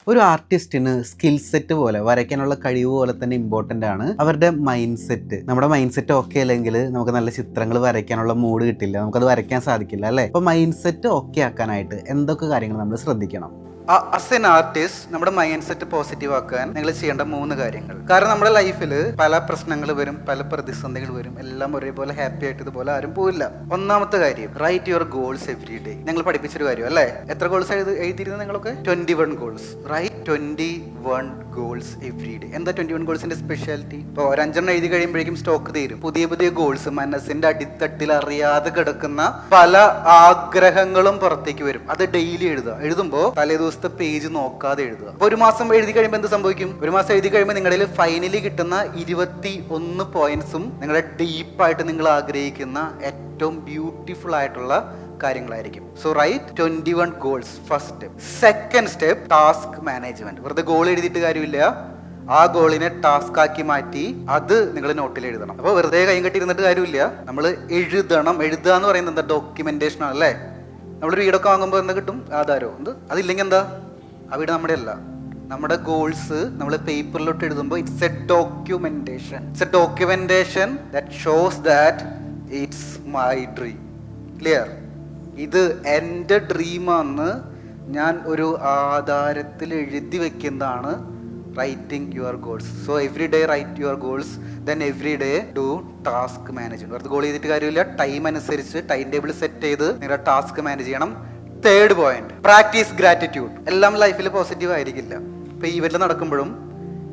ഒരു ആർട്ടിസ്റ്റിന് skill set പോലെ വരയ്ക്കാനുള്ള കഴിവ് പോലെ തന്നെ ഇമ്പോർട്ടൻ്റ് ആണ് അവരുടെ മൈൻഡ് സെറ്റ്. നമ്മുടെ മൈൻഡ് സെറ്റ് ഓക്കെ അല്ലെങ്കിൽ നമുക്ക് നല്ല ചിത്രങ്ങൾ വരയ്ക്കാനുള്ള മൂഡ് കിട്ടില്ല, നമുക്കത് വരയ്ക്കാൻ സാധിക്കില്ല അല്ലേ? അപ്പോൾ മൈൻഡ് സെറ്റ് ഓക്കെ ആക്കാനായിട്ട് എന്തൊക്കെ കാര്യങ്ങൾ നമ്മൾ ശ്രദ്ധിക്കണം? ആസ് എൻ ആർട്ടിസ്റ്റ് നമ്മുടെ മൈൻഡ് സെറ്റ് പോസിറ്റീവ് ആക്കാൻ നിങ്ങൾ ചെയ്യേണ്ട 3 കാര്യങ്ങൾ. കാരണം നമ്മുടെ ലൈഫിൽ പല പ്രശ്നങ്ങൾ വരും, പല പ്രതിസന്ധികൾ വരും, എല്ലാം ഒരേപോലെ ഹാപ്പി ആയിട്ട് ഇതുപോലെ ആരും പോവില്ല. ഒന്നാമത്തെ കാര്യം, write your goals every day. ഞങ്ങൾ പഠിപ്പിച്ചൊരു കാര്യം അല്ലേ? എത്ര ഗോൾസ് എഴുതിയിരുന്നത് നിങ്ങളൊക്കെ? 21 goals. Write 21 goals every day. എന്താ 21 ഗോൾസിന്റെ സ്പെഷ്യാലിറ്റി? ഇപ്പോൾ ഒരു 5 എഴുതി കഴിയുമ്പോഴേക്കും സ്റ്റോക്ക് തീരും. പുതിയ പുതിയ ഗോൾസ്, മനസ്സിന്റെ അടിത്തട്ടിൽ അറിയാതെ കിടക്കുന്ന പല ആഗ്രഹങ്ങളും പുറത്തേക്ക് വരും. അത് ഡെയിലി എഴുതുക. എഴുതുമ്പോൾ തലേ ദിവസത്തെ പേജ് നോക്കാതെ എഴുതുക. അപ്പൊ ഒരു മാസം എഴുതി കഴിയുമ്പോൾ എന്ത് സംഭവിക്കും? ഒരു മാസം എഴുതി കഴിയുമ്പോൾ നിങ്ങളുടെ ഫൈനലി കിട്ടുന്ന 21 പോയിന്റ്സും നിങ്ങളുടെ ഡീപ്പായിട്ട് നിങ്ങൾ ആഗ്രഹിക്കുന്ന ഏറ്റവും ബ്യൂട്ടിഫുൾ ആയിട്ടുള്ള കാര്യങ്ങളായിരിക്കും. So write 21 goals, first step. Second step, task management. വെറുതെ ഗോൾ എഴുതിയിട്ട് കാര്യമില്ല, ആ ഗോളിനെ ടാസ്ക് ആക്കി മാറ്റി അത് നിങ്ങൾ നോട്ടിൽ എഴുതണം. അപ്പോൾ വെറുതെ കൈ കെട്ടിയിരുന്നിട്ട് കാര്യമില്ല, നമ്മൾ എഴുതണം. എഴുതുക എന്ന് പറയുന്നത് എന്താ? ഡോക്യുമെന്റേഷൻ ആണല്ലേ? നമ്മളൊരു വീടൊക്കെ വാങ്ങുമ്പോൾ എന്താ കിട്ടും? ആധാരോ. അതില്ലെങ്കിൽ എന്താ? ആ വീട് നമ്മുടെ അല്ല. നമ്മുടെ ഗോൾസ് നമ്മൾ പേപ്പറിലോട്ട് എഴുതുമ്പോൾ it's A documentation. It's A documentation that shows that it's my dream. Clear? ഇത് എൻ്റെ ഡ്രീമാണെന്ന് ഞാൻ ഒരു ആധാരത്തിൽ എഴുതി വെക്കുന്നതാണ് writing your goals. So every day write your goals, then every day do task management. വെറുതെ ഗോൾ ചെയ്തിട്ട് കാര്യമില്ല, ടൈം അനുസരിച്ച് ടൈം ടേബിൾ സെറ്റ് ചെയ്ത് നിങ്ങളുടെ ടാസ്ക് മാനേജ് ചെയ്യണം. Third point, practice gratitude. എല്ലാം ലൈഫിൽ പോസിറ്റീവ് ആയിരിക്കില്ല. ഇപ്പൊ ഈവെന്റ് നടക്കുമ്പോഴും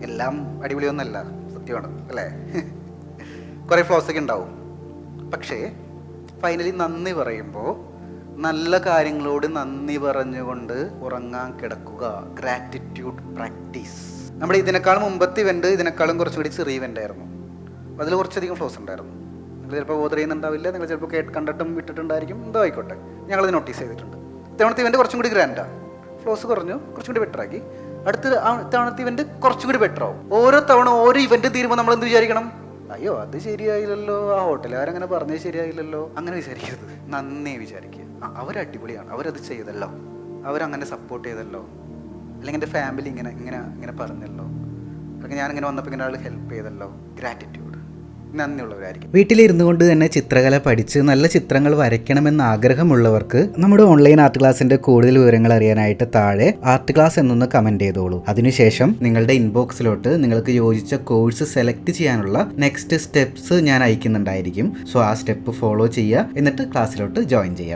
എല്ലാം അടിപൊളിയൊന്നല്ല, സത്യമാണ് അല്ലേ? കുറെ ഫ്ലോസ് ഒക്കെ ഉണ്ടാവും. പക്ഷേ ഫൈനലി നന്ദി പറയുമ്പോൾ നല്ല കാര്യങ്ങളോട് നന്ദി പറഞ്ഞുകൊണ്ട് ഉറങ്ങാൻ കിടക്കുക. Gratitude practice. നമ്മുടെ ഇതിനേക്കാളും മുമ്പത്തെ ഇവന്റ് ഇതിനേക്കാളും കുറച്ചുകൂടി ചെറിയ ഇവന്റ് ആയിരുന്നു. അതിൽ കുറച്ചധികം ഫ്ലോസ് ഉണ്ടായിരുന്നു. നിങ്ങൾ ചിലപ്പോൾ ബോധർ ചെയ്യുന്നുണ്ടാവില്ല, നിങ്ങൾ ചിലപ്പോൾ കണ്ടിട്ടും വിട്ടിട്ടുണ്ടായിരിക്കും, എന്തോ ആയിക്കോട്ടെ. ഞങ്ങളത് നോട്ടീസ് ചെയ്തിട്ടുണ്ട്. ഇത്തവണത്തെ ഇവന്റ് കുറച്ചും കൂടി ഗ്രാൻഡാണ്. ഫ്ലോസ് കുറഞ്ഞു, കുറച്ചും കൂടി ബെറ്റർ ആക്കി. തവണത്തെ ഇവന്റ് കുറച്ചും കൂടി ബെറ്റർ ആവും. ഓരോ തവണ ഓരോ ഇവന്റ് തീരുമ്പോൾ നമ്മൾ എന്ത് വിചാരിക്കണം? അയ്യോ അത് ശരിയായില്ലല്ലോ, ആ ഹോട്ടലുകാരങ്ങനെ പറഞ്ഞത് ശരിയായില്ലല്ലോ, അങ്ങനെ വിചാരിക്കരുത്. നന്ദി വിചാരിക്കുക. അവരടിപൊളിയാണ്, അവരത് ചെയ്തല്ലോ, അവരങ്ങനെ സപ്പോർട്ട് ചെയ്തല്ലോ, അല്ലെങ്കിൽ എൻ്റെ ഫാമിലി ഇങ്ങനെ പറഞ്ഞല്ലോ, അല്ലെങ്കിൽ ഞാനിങ്ങനെ വന്നപ്പോൾ ഇങ്ങനെ ആൾ ഹെൽപ്പ് ചെയ്തല്ലോ. ഗ്രാറ്റിറ്റ്യൂഡ്, നന്ദിയുള്ളവരായിരിക്കും. വീട്ടിലിരുന്നു കൊണ്ട് തന്നെ ചിത്രകല പഠിച്ച് നല്ല ചിത്രങ്ങൾ വരയ്ക്കണമെന്ന് ആഗ്രഹമുള്ളവർക്ക് നമ്മുടെ ഓൺലൈൻ ആർട്ട് ക്ലാസിന്റെ കൂടുതൽ വിവരങ്ങൾ അറിയാനായിട്ട് താഴെ ആർട്ട് ക്ലാസ് എന്നൊന്ന് കമന്റ് ചെയ്തോളൂ. അതിനുശേഷം നിങ്ങളുടെ ഇൻബോക്സിലോട്ട് നിങ്ങൾക്ക് യോജിച്ച കോഴ്സ് സെലക്ട് ചെയ്യാനുള്ള നെക്സ്റ്റ് സ്റ്റെപ്സ് ഞാൻ അയക്കുന്നുണ്ടായിരിക്കും. സോ ആ സ്റ്റെപ്പ് ഫോളോ ചെയ്യുക, എന്നിട്ട് ക്ലാസ്സിലോട്ട് ജോയിൻ ചെയ്യുക.